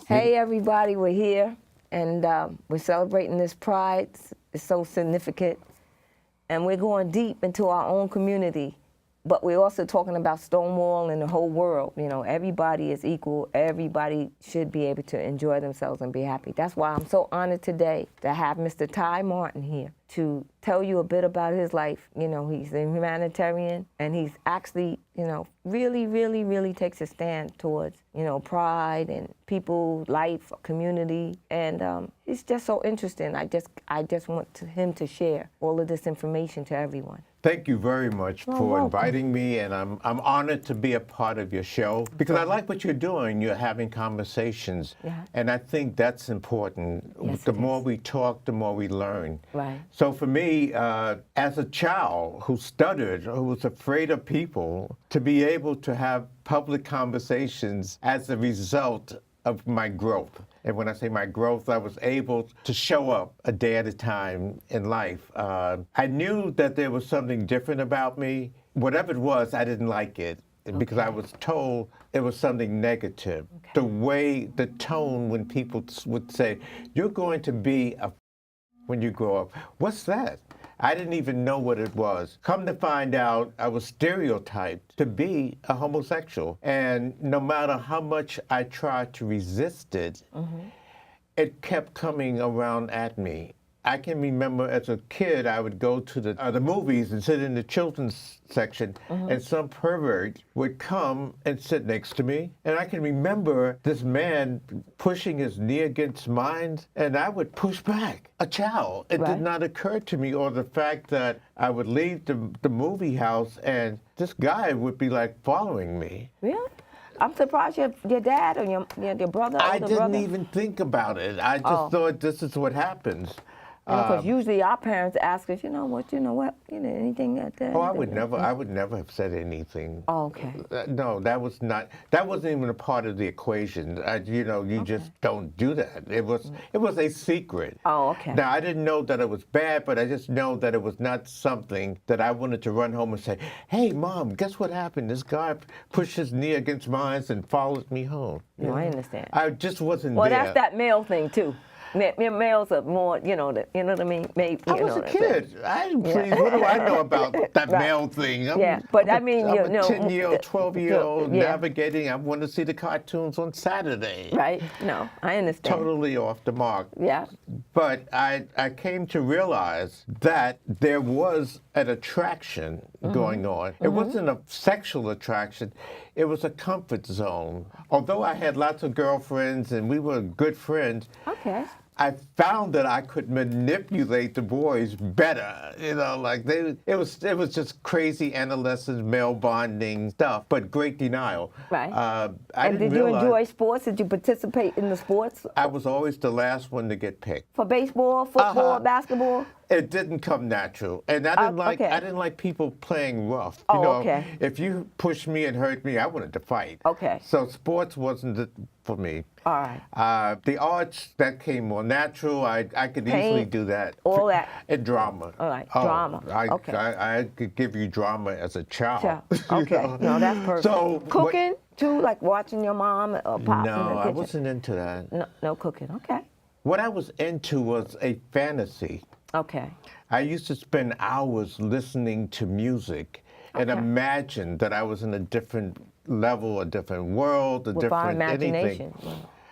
Hey everybody, we're here and we're celebrating this Pride. It's so significant. And we're going deep into our own community, but we're also talking about Stonewall and the whole world. You know, everybody is equal. Everybody should be able to enjoy themselves and be happy. That's why I'm so honored today to have Mr. Ty Martin here to tell you a bit about his life. You know, he's a humanitarian and he's actually, you know, really takes a stand towards, you know, pride and people, life, community. And it's just so interesting. I just want him to share all of this information to everyone. Thank you very much for inviting me, and I'm honored to be a part of your show because I like what you're doing. You're having conversations, and I think that's important. Yes, the more we talk, the more we learn. Right. So for me, as a child who stuttered, who was afraid of people, to be able to have public conversations as a result of my growth. And when I say my growth, I was able to show up a day at a time in life. I knew that there was something different about me. Whatever it was, I didn't like it because I was told it was something negative. The way, the tone when people would say, you're going to be a when you grow up. What's that? I didn't even know what it was. Come to find out, I was stereotyped to be a homosexual. And no matter how much I tried to resist it, it kept coming around at me. I can remember as a kid, I would go to the movies and sit in the children's section, and some pervert would come and sit next to me. And I can remember this man pushing his knee against mine, and I would push back. A child. It did not occur to me, or the fact that I would leave the movie house and this guy would be like following me. Really? I'm surprised your dad or your brother. I didn't even think about it. I just thought this is what happens. Because usually our parents ask us, anything like that. Oh, I would never have said anything. Oh, okay. No, that wasn't even a part of the equation. You just don't do that. It was a secret. Oh, okay. Now, I didn't know that it was bad, but I just know that it was not something that I wanted to run home and say, hey, Mom, guess what happened? This guy pushed his knee against mine and followed me home. No, I understand. I just wasn't there. Well, that's that male thing, too. Males are more, you know what I mean? Maybe, I was a kid. What do I know about that male thing? But I mean, I'm a 10-year-old, 12-year-old navigating. I want to see the cartoons on Saturday. Right. No, I understand. Totally off the mark. Yeah. But I came to realize that there was an attraction going on. It wasn't a sexual attraction. It was a comfort zone. Although I had lots of girlfriends and we were good friends, I found that I could manipulate the boys better. It was just crazy adolescent male bonding stuff, but great denial. Right. And did you enjoy sports? Did you participate in the sports? I was always the last one to get picked. For baseball, football, basketball? It didn't come natural, and I didn't like people playing rough. If you pushed me and hurt me, I wanted to fight. Okay. So sports wasn't it for me. All right. The arts, that came more natural. I could easily do that. All that. And drama. All right. Drama. I could give you drama as a child. Okay. No, that's perfect. So cooking too, like watching your mom or pop in the kitchen? No, I wasn't into that. No cooking. Okay. What I was into was a fantasy. Okay. I used to spend hours listening to music and imagine that I was in a different level, a different world, different anything.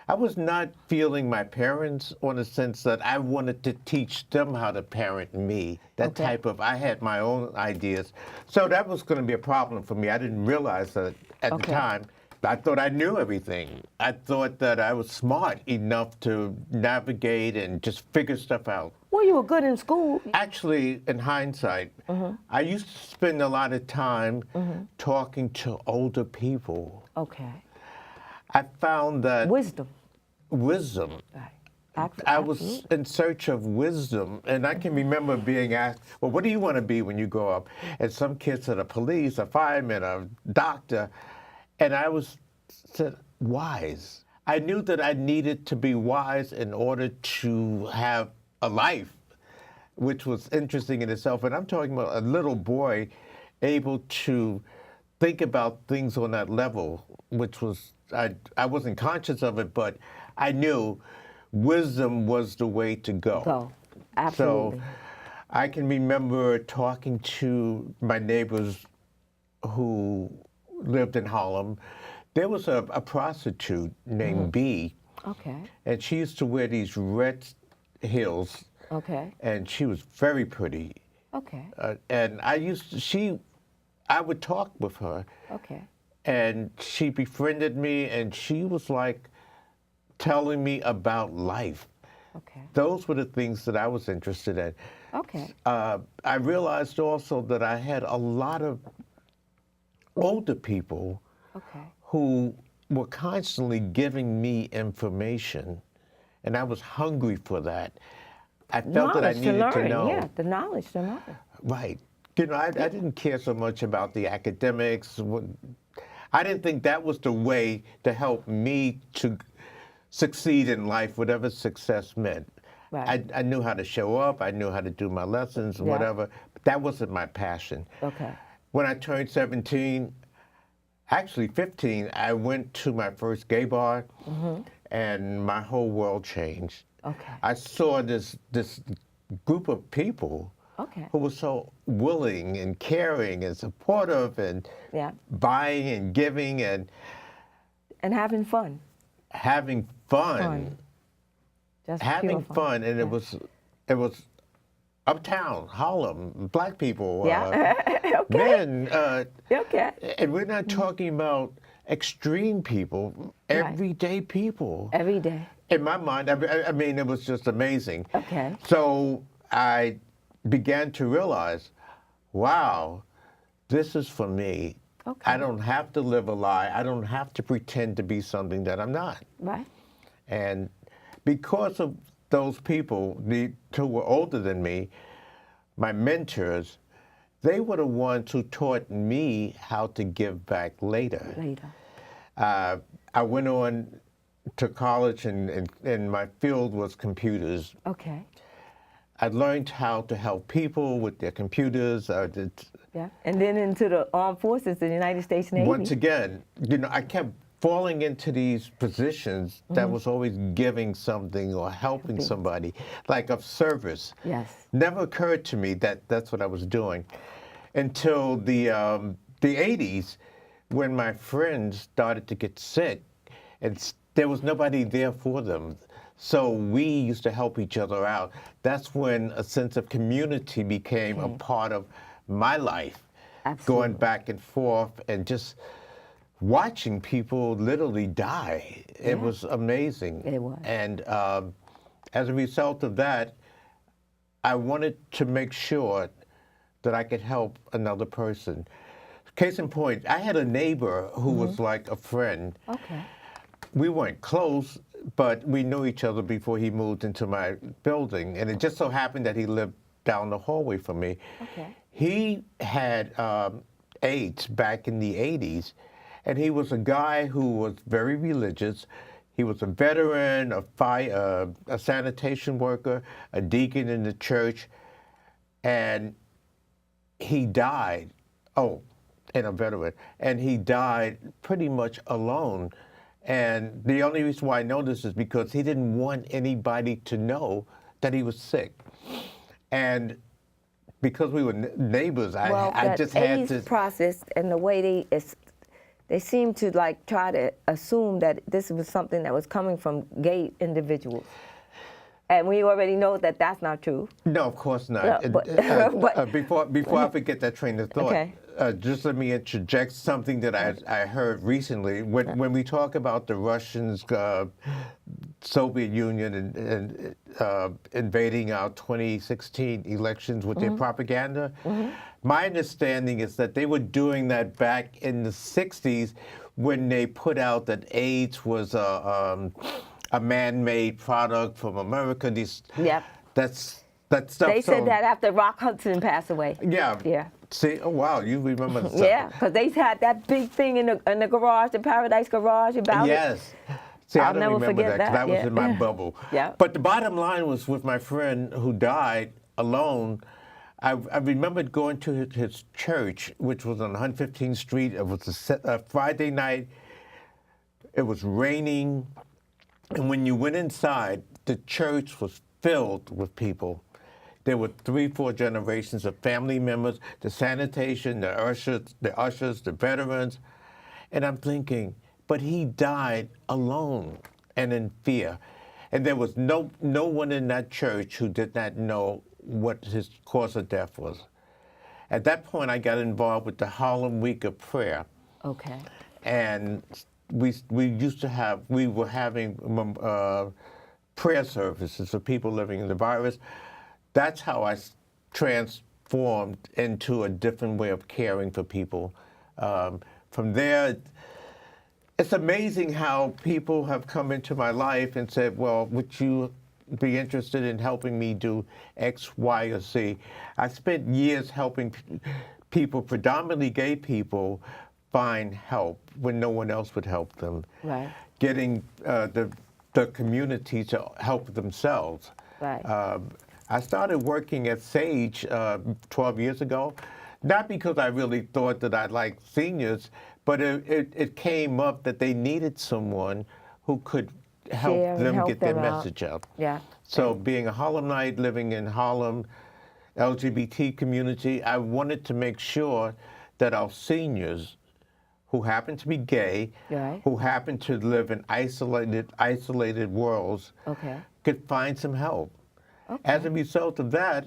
I was not feeling my parents on the sense that I wanted to teach them how to parent me. That type of, I had my own ideas. So that was going to be a problem for me. I didn't realize that at the time. I thought I knew everything. I thought that I was smart enough to navigate and just figure stuff out. Well, you were good in school. Actually, in hindsight, I used to spend a lot of time talking to older people. Okay. I found that... Wisdom. Right. I was in search of wisdom, and I can remember being asked, well, what do you want to be when you grow up? And some kids said a police, a fireman, a doctor. And I said, wise. I knew that I needed to be wise in order to have a life, which was interesting in itself. And I'm talking about a little boy able to think about things on that level, which was, I wasn't conscious of it, but I knew wisdom was the way to go. Go. Absolutely. So I can remember talking to my neighbors who lived in Harlem. There was a prostitute named B, Okay. and she used to wear these red heels, Okay. and she was very pretty. Okay. And I would talk with her, Okay. and she befriended me, and she was like telling me about life. Okay. Those were the things that I was interested in. Okay. I realized also that I had a lot of older people Okay. who were constantly giving me information, and I was hungry for that. I felt that I Knowledge needed learn. to know. Yeah, the knowledge to know. Right. You know, I didn't care so much about the academics. I didn't think that was the way to help me to succeed in life, whatever success meant. Right. I knew how to show up. I knew how to do my lessons, Yeah. whatever. But that wasn't my passion. Okay. When I turned 17, actually 15, I went to my first gay bar, and my whole world changed. Okay. I saw this group of people Okay. who were so willing and caring and supportive and Yeah. buying and giving and having fun. having fun. Fun. Just Having pure fun, and Yeah. it was uptown, Harlem, black people, Yeah. Okay. men, Okay. and we're not talking about extreme people, everyday people. Every day. In my mind, I mean, it was just amazing. Okay. So I began to realize, wow, this is for me. Okay. I don't have to live a lie. I don't have to pretend to be something that I'm not. Right. And because of those people, the who were older than me, my mentors, they were the ones who taught me how to give back later. Later. I went on to college, and my field was computers. Okay. I learned how to help people with their computers. Yeah. And then into the armed forces, the United States Navy. Once again, you know, I kept falling into these positions that was always giving something or helping somebody, like of service. Yes. Never occurred to me that that's what I was doing until the 80s, when my friends started to get sick, and there was nobody there for them. So we used to help each other out. That's when a sense of community became a part of my life. Absolutely. Going back and forth and just watching people literally die. It was amazing. It was. And as a result of that, I wanted to make sure that I could help another person. Case in point, I had a neighbor who was like a friend. Okay. We weren't close, but we knew each other before he moved into my building. And it just so happened that he lived down the hallway from me. Okay. He had AIDS back in the 80s, and he was a guy who was very religious. He was a veteran, a sanitation worker, a deacon in the church, and he died. Oh, and a veteran. And he died pretty much alone. And the only reason why I know this is because he didn't want anybody to know that he was sick. And because we were neighbors, I just had AIDS to. process and the way they seem to like try to assume that this was something that was coming from gay individuals. And we already know that that's not true. No, of course not. Yeah, but- Before I forget that train of thought, Okay. Just let me interject something that I heard recently. When we talk about the Russians, Soviet Union, and invading our 2016 elections with their propaganda, my understanding is that they were doing that back in the 60s when they put out that AIDS was a man-made product from America. That stuff. They said that after Rock Hudson passed away. Yeah. Yeah. See, oh wow, you remember the stuff. Yeah, because they had that big thing in the garage, the Paradise Garage about it. Yes. See, I I'll don't never remember forget that because I was that, in my yeah. bubble. Yeah. But the bottom line was with my friend who died alone, I remembered going to his church, which was on 115th Street. It was a Friday night. It was raining. And when you went inside, the church was filled with people. There were 3, 4 generations of family members, the sanitation, the ushers, the veterans. And I'm thinking, but he died alone and in fear. And there was no one in that church who did not know what his cause of death was. At that point, I got involved with the Harlem Week of Prayer. Okay. And we were having prayer services for people living in the virus. That's how I transformed into a different way of caring for people. From there, it's amazing how people have come into my life and said, well, would you be interested in helping me do X, Y, or Z? I spent years helping people, predominantly gay people, find help when no one else would help them. Right. Getting the community to help themselves. Right. I started working at Sage 12 years ago, not because I really thought that I liked seniors, but it came up that they needed someone who could help Share and them help get their them out. message out. Yeah. So being a Harlemite, living in Harlem, LGBT community, I wanted to make sure that our seniors who happen to be gay, Right. who happen to live in isolated worlds, Okay. could find some help. Okay. As a result of that,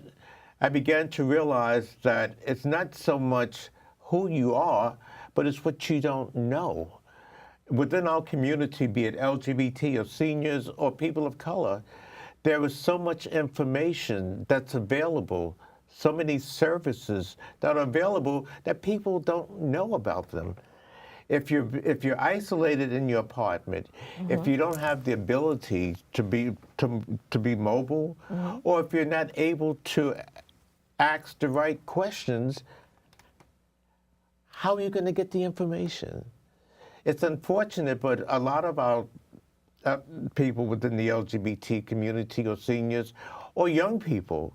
I began to realize that it's not so much who you are, but it's what you don't know. Within our community, be it LGBT or seniors or people of color, there is so much information that's available, so many services that are available that people don't know about them. If you're isolated in your apartment, if you don't have the ability to be mobile, or if you're not able to ask the right questions, how are you going to get the information? It's unfortunate, but a lot of our people within the LGBT community or seniors or young people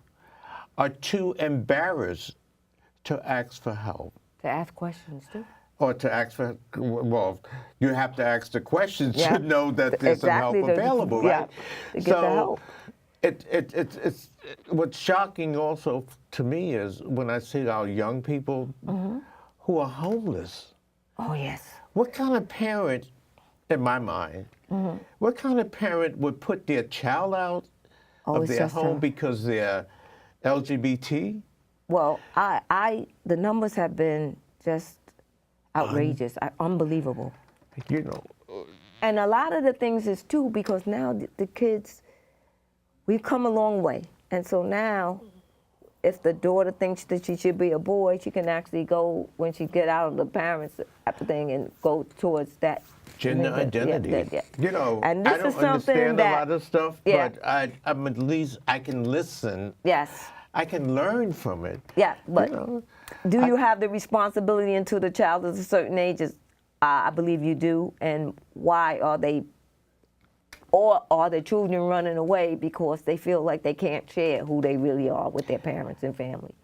are too embarrassed to ask for help. To ask questions too. Or to ask for, well, you have to ask the questions Yeah. to know that there's Exactly, some help available, right? to get the help. It's what's shocking also to me is when I see our young people who are homeless. Oh, yes. What kind of parent, in my mind, what kind of parent would put their child out of it's their just home a- because they're LGBT? Well, the numbers have been just outrageous, unbelievable. You know, And a lot of the things is too, because now the kids, we've come a long way. And so now, if the daughter thinks that she should be a boy, she can actually go, when she get out of the parents' thing, and go towards that. gender Yeah, identity. yeah. You know, And I this don't is something understand that- a lot of stuff, Yeah. but I'm at least, I can listen. Yes. I can learn from it. Yeah, but You know, do you have the responsibility until the child is a certain age? I believe you do. And why are they, or are the children running away because they feel like they can't share who they really are with their parents and family?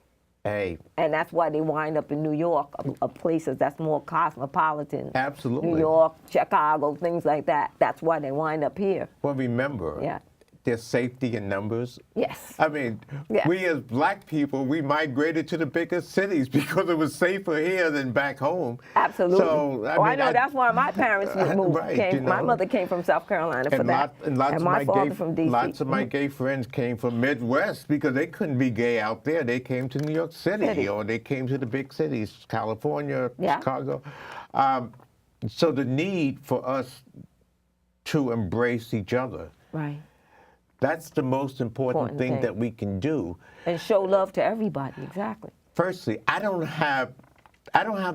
hey, And that's why they wind up in New York, places that's more cosmopolitan. absolutely. New York, Chicago, things like that. That's why they wind up here. Well, remember, Yeah. there's safety in numbers. Yes. I mean, Yeah. we as black people, we migrated to the bigger cities because it was safer here than back home. Absolutely. So, I know that's why my parents moved. Right, you My know. mother came from South Carolina for And, that. lots and of my my father gay, from D.C. lots of my gay friends came from Midwest because they couldn't be gay out there. They came to New York City. Or they came to the big cities, California, Yeah. Chicago. So the need for us to embrace each other, Right. that's the most important Important thing thing. that we can do. And show love to everybody, exactly. Firstly, I don't have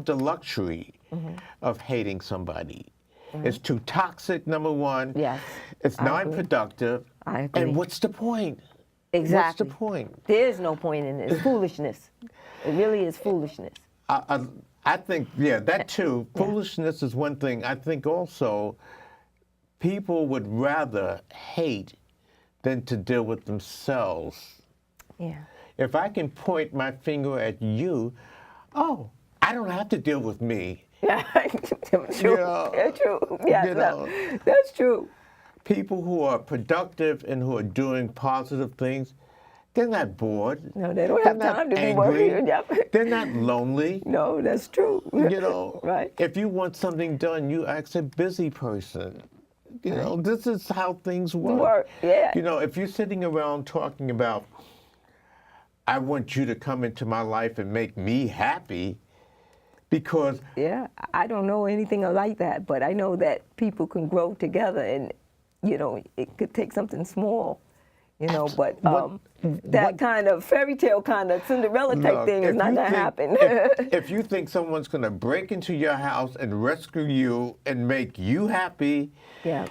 the luxury of hating somebody. It's too toxic, number one. Yes, It's I agree. non-productive. I agree. And what's the point? Exactly. What's the point? There is no point in it. It's foolishness. It really is foolishness. I think, yeah, that too. Foolishness is one thing. I think also people would rather hate than to deal with themselves. Yeah. if I can point my finger at you, oh, I don't have to deal with me. Yeah, true. You know, Yeah, true. Yeah, you no, know. that's true. People who are productive and who are doing positive things, they're not bored. No, they don't They're have not time to be angry. worried. Yep. They're not lonely. No, that's true. You know, Right. if you want something done, you ask a busy person. You know, this is how things work. Yeah. You know, if you're sitting around talking about, I want you to come into my life and make me happy, because Yeah, I don't know anything like that, but I know that people can grow together, and you know, it could take something small, you know. But that kind of fairy tale, kind of Cinderella type look, thing is if not you gonna think- happen. if you think someone's going to break into your house and rescue you and make you happy, Yeah,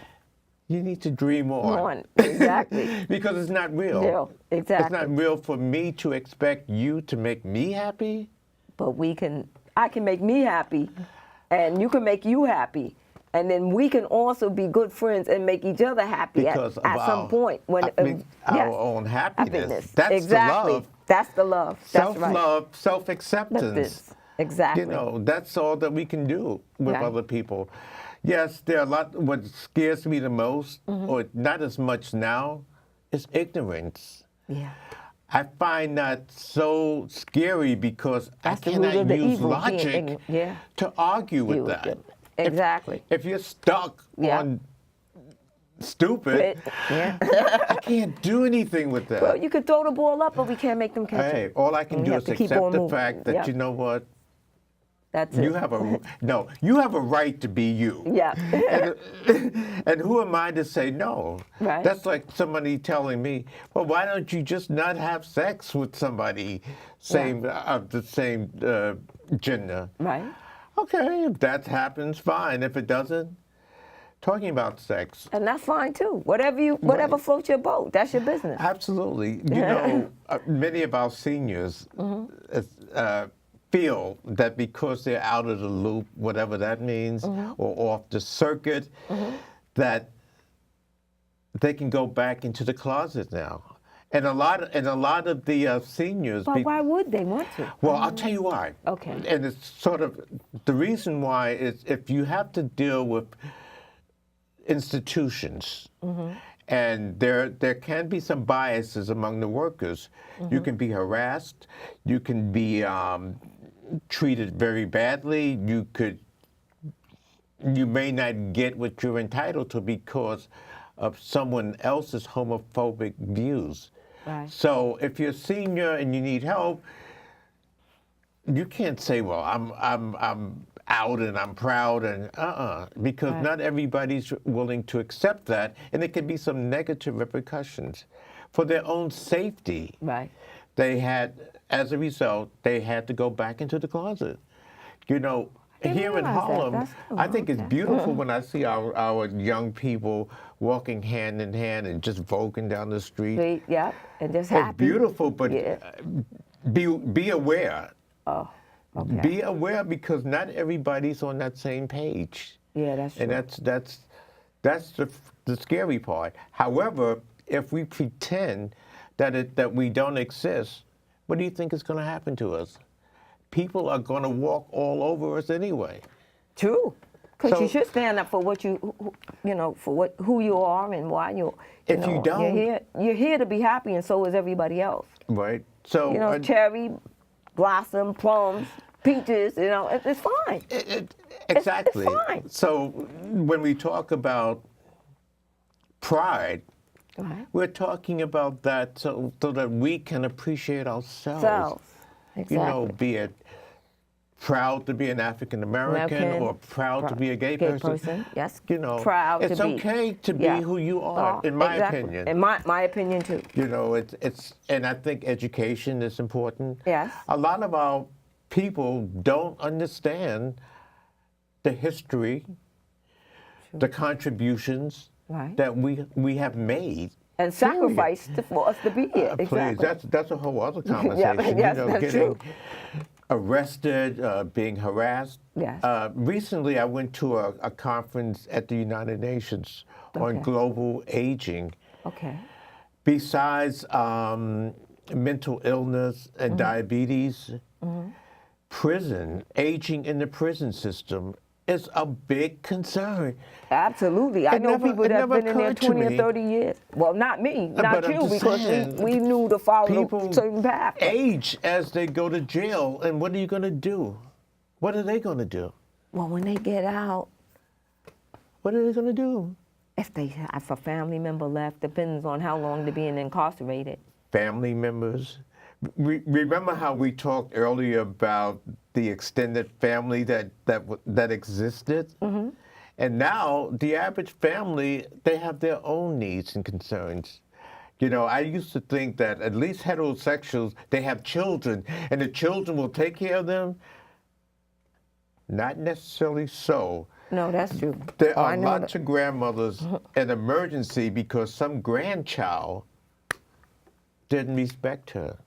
you need to dream on. exactly. Because it's not real. Yeah, exactly. It's not real for me to expect you to make me happy. But I can make me happy, and you can make you happy, and then we can also be good friends and make each other happy Because of at some point. When our own happiness. That's exactly. the love. That's the love. That's right. Self-love, That's self-acceptance. this. Exactly. You know, that's all that we can do with Right. other people. Yes, there are a lot. What scares me the most, or not as much now, is ignorance. Yeah. I find that so scary because That's I the root cannot of the use evil, being logic ignorant. Yeah. to argue with You- that. Exactly. If you're stuck Yeah. on stupid, Yeah. I can't do anything with that. Well, you could throw the ball up, but we can't make them catch Hey, it. all I can And do you is have to keep accept on the moving. fact that Yeah. you know what, That's you it. have a right to be you. Yeah. And who am I to say no? Right. That's like somebody telling me, well, why don't you just not have sex with somebody of the same gender? Right. Okay, if that happens, fine. If it doesn't, talking about sex. And that's fine too. Whatever floats your boat. That's your business. Absolutely. You know, many of our seniors feel that because they're out of the loop, whatever that means, or off the circuit, that they can go back into the closet now. And a lot of the seniors. But why would they want to? Well, I'll tell you why. Okay. And it's sort of the reason why is if you have to deal with institutions, and there can be some biases among the workers. You can be harassed. You can be treated very badly. You may not get what you're entitled to because of someone else's homophobic views. Right. So if you're a senior and you need help, you can't say, "Well, I'm out and I'm proud," and because not everybody's willing to accept that, and there can be some negative repercussions for their own safety. Right. As a result, they had to go back into the closet. You know, didn't here in realize that. Harlem, That's cool. I think it's Okay. beautiful when I see our young people walking hand in hand and just voguing down the street. Yeah. And just It's happy. beautiful, but Yeah. be aware. Oh. Okay. Be aware because not everybody's on that same page. Yeah, that's true. And that's the scary part. However, if we pretend that we don't exist, what do you think is going to happen to us? People are going to walk all over us anyway. True. Because So- you should stand up for what who you are and why you. If you don't- you're here to be happy, and so is everybody else. Right? So You know, cherry, blossom, plums, peaches. You know, it's fine. exactly. fine. So when we talk about pride, Right. we're talking about that so that we can appreciate ourselves. Self. Exactly. You know, be it proud to be an African American or proud to be a gay person. Yes. You know, proud it's to be. okay to be Yeah. who you are, in my exactly. opinion. In my opinion too. You know, and I think education is important. Yes. A lot of our people don't understand the history, the contributions Right. that we have made. And sacrificed for us to be here. Please, Exactly. that's a whole other conversation. yes, you know, that's getting true. arrested, being harassed. Yes. Recently, I went to a conference at the United Nations on Okay. global aging. Okay. Besides mental illness and diabetes, prison, aging in the prison system is a big concern. Absolutely. I know people that's been in there 20 or 30 years. Well, not me, not But I'm you, just because saying, we knew to follow people a certain path. age as they go to jail, and what are you going to do? What are they going to do? Well, when they get out, What are they going to do? if a family member left, depends on how long they're being incarcerated. Family members. Remember how we talked earlier about the extended family that existed? And now the average family, they have their own needs and concerns. You know, I used to think that at least heterosexuals, they have children, and the children will take care of them. Not necessarily so. No, that's true. There Oh, are I know lots of grandmothers in emergency because some grandchild didn't respect her.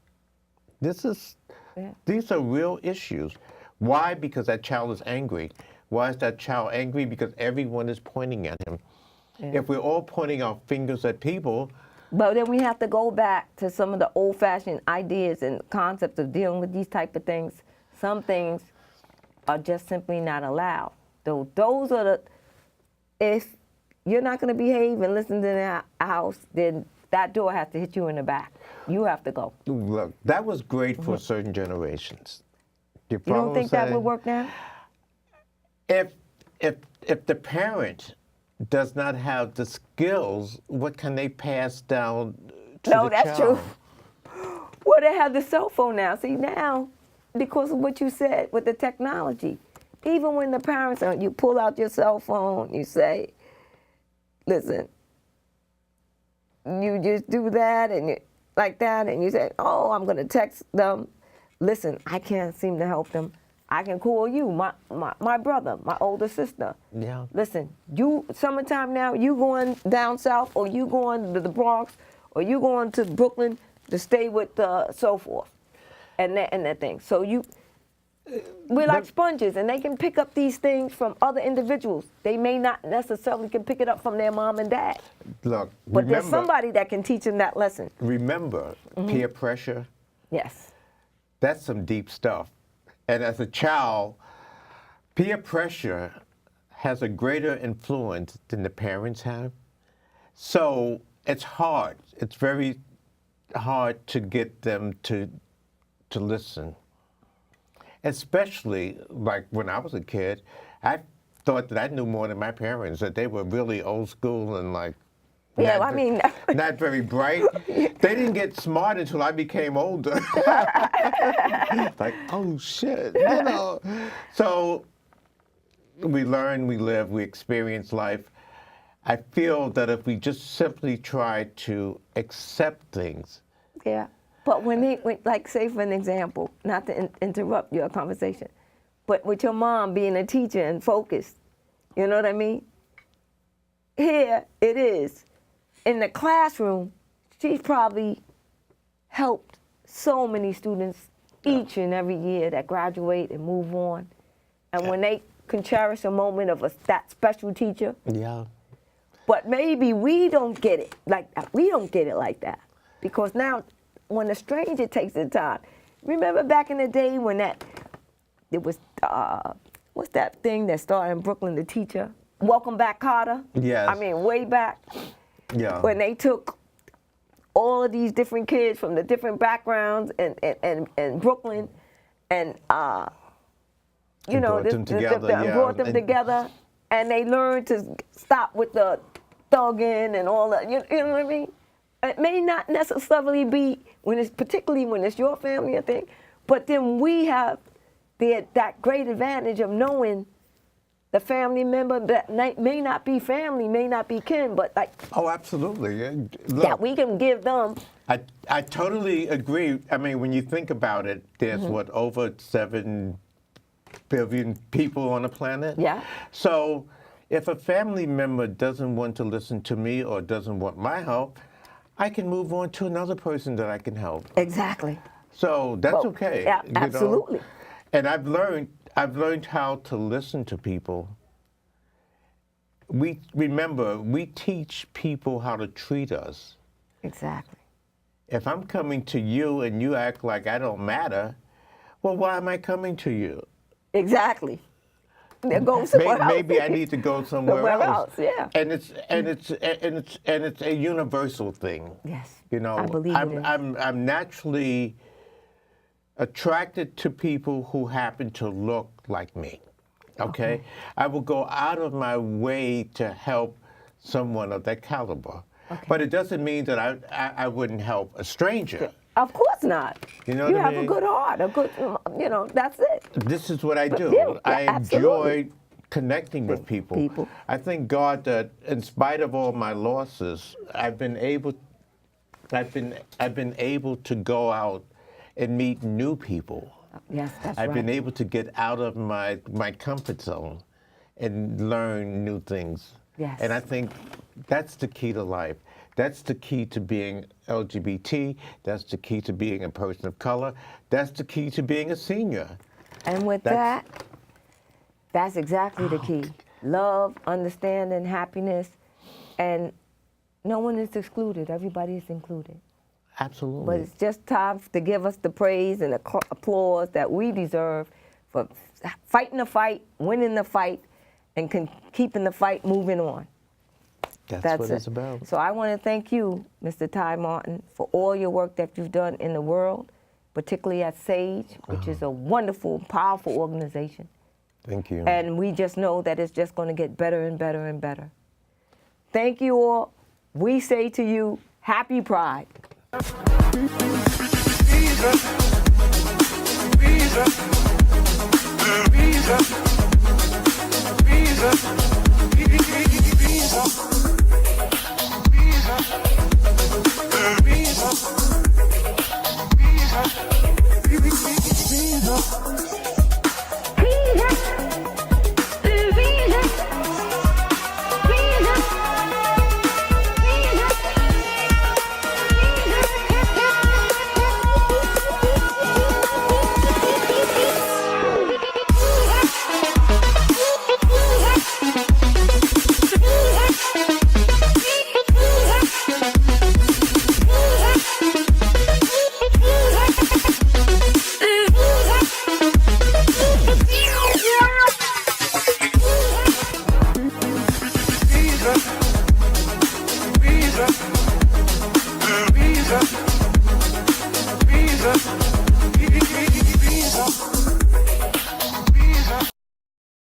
These are real issues. Why? Because that child is angry. Why is that child angry? Because everyone is pointing at him. If we're all pointing our fingers at people, But then we have to go back to some of the old-fashioned ideas and concepts of dealing with these type of things. Some things are just simply not allowed. So those are the, if you're not going to behave and listen to the house, then that door has to hit you in the back. You have to go. look, that was great for certain generations. You You don't think that would work now? If the parent does not have the skills, what can they pass down to No, the that's child? true. Well, they have the cell phone now. See, now, because of what you said with the technology, even when the parents are, you pull out your cell phone, you say, listen, you just do that and you, like that, and you say, oh, I'm going to text them. Listen, I can't seem to help them. I can call you, my brother, my older sister. Yeah. Listen, you, summertime now, you going down south, or you going to the Bronx, or you going to Brooklyn to stay with so forth, and that thing. So we're like sponges, and they can pick up these things from other individuals. They may not necessarily can pick it up from their mom and dad. Look, But there's somebody that can teach them that lesson. Remember, peer pressure, Yes. that's some deep stuff. And as a child, peer pressure has a greater influence than the parents have. So it's hard. It's very hard to get them to listen. Especially like when I was a kid, I thought that I knew more than my parents, that they were really old school and like Yeah, not I mean, not very bright. They didn't get smart until I became older. Like, oh shit, you know. So we learn, we live, we experience life. I feel that if we just simply try to accept things. yeah. But when like, say for an example, not to interrupt your conversation, but with your mom being a teacher and focused, you know what I mean? Here it is. In the classroom, she's probably helped so many students each and every year that graduate and move on. And when they can cherish a moment of that special teacher, Yeah. but maybe we don't get it like that. We don't get it like that. Because now, when a stranger takes the time, remember back in the day when it was, what's that thing that started in Brooklyn, the teacher? Welcome Back, Carter? Yes. I mean, way back. Yeah. When they took all of these different kids from the different backgrounds and Brooklyn and, you know, brought them together, yeah. brought them together, and they learned to stop with the thugging and all that, you know what I mean? It may not necessarily be, particularly when it's your family, I think, but then we have that great advantage of knowing the family member that may not be family, may not be kin, but like, Oh, absolutely. Look, that we can give them. I totally agree. I mean, when you think about it, there's what, over 7 billion people on the planet? Yeah. So if a family member doesn't want to listen to me or doesn't want my help, I can move on to another person that I can help. Exactly. So that's Well, okay. yeah, you know? absolutely. And I've learned how to listen to people. We teach people how to treat us. Exactly. If I'm coming to you and you act like I don't matter, well, why am I coming to you? Exactly. They're going somewhere else. Maybe I need to go somewhere else. Yeah. And it's a universal thing. Yes. You know, I believe it is. I'm naturally attracted to people who happen to look like me. Okay? I will go out of my way to help someone of that caliber. Okay. But it doesn't mean that I wouldn't help a stranger. Of course not. You know you what I have mean? a good heart, a good, that's it. This is what I do. yeah, I absolutely. enjoy connecting with people. I thank God that in spite of all my losses, I've been able to go out and meet new people. Yes, that's I've right. been able to get out of my comfort zone and learn new things. Yes. And I think that's the key to life. That's the key to being LGBT. That's the key to being a person of color. That's the key to being a senior. And with that's exactly the key. Love, understanding, happiness, and no one is excluded. Everybody is included. Absolutely. But it's just time to give us the praise and applause that we deserve for fighting the fight, winning the fight, and keeping the fight moving on. That's what it's about. So I want to thank you, Mr. Ty Martin, for all your work that you've done in the world, particularly at SAGE, which is a wonderful, powerful organization. Thank you. And we just know that it's just going to get better and better and better. Thank you all. We say to you, happy Pride. B.E.A.T.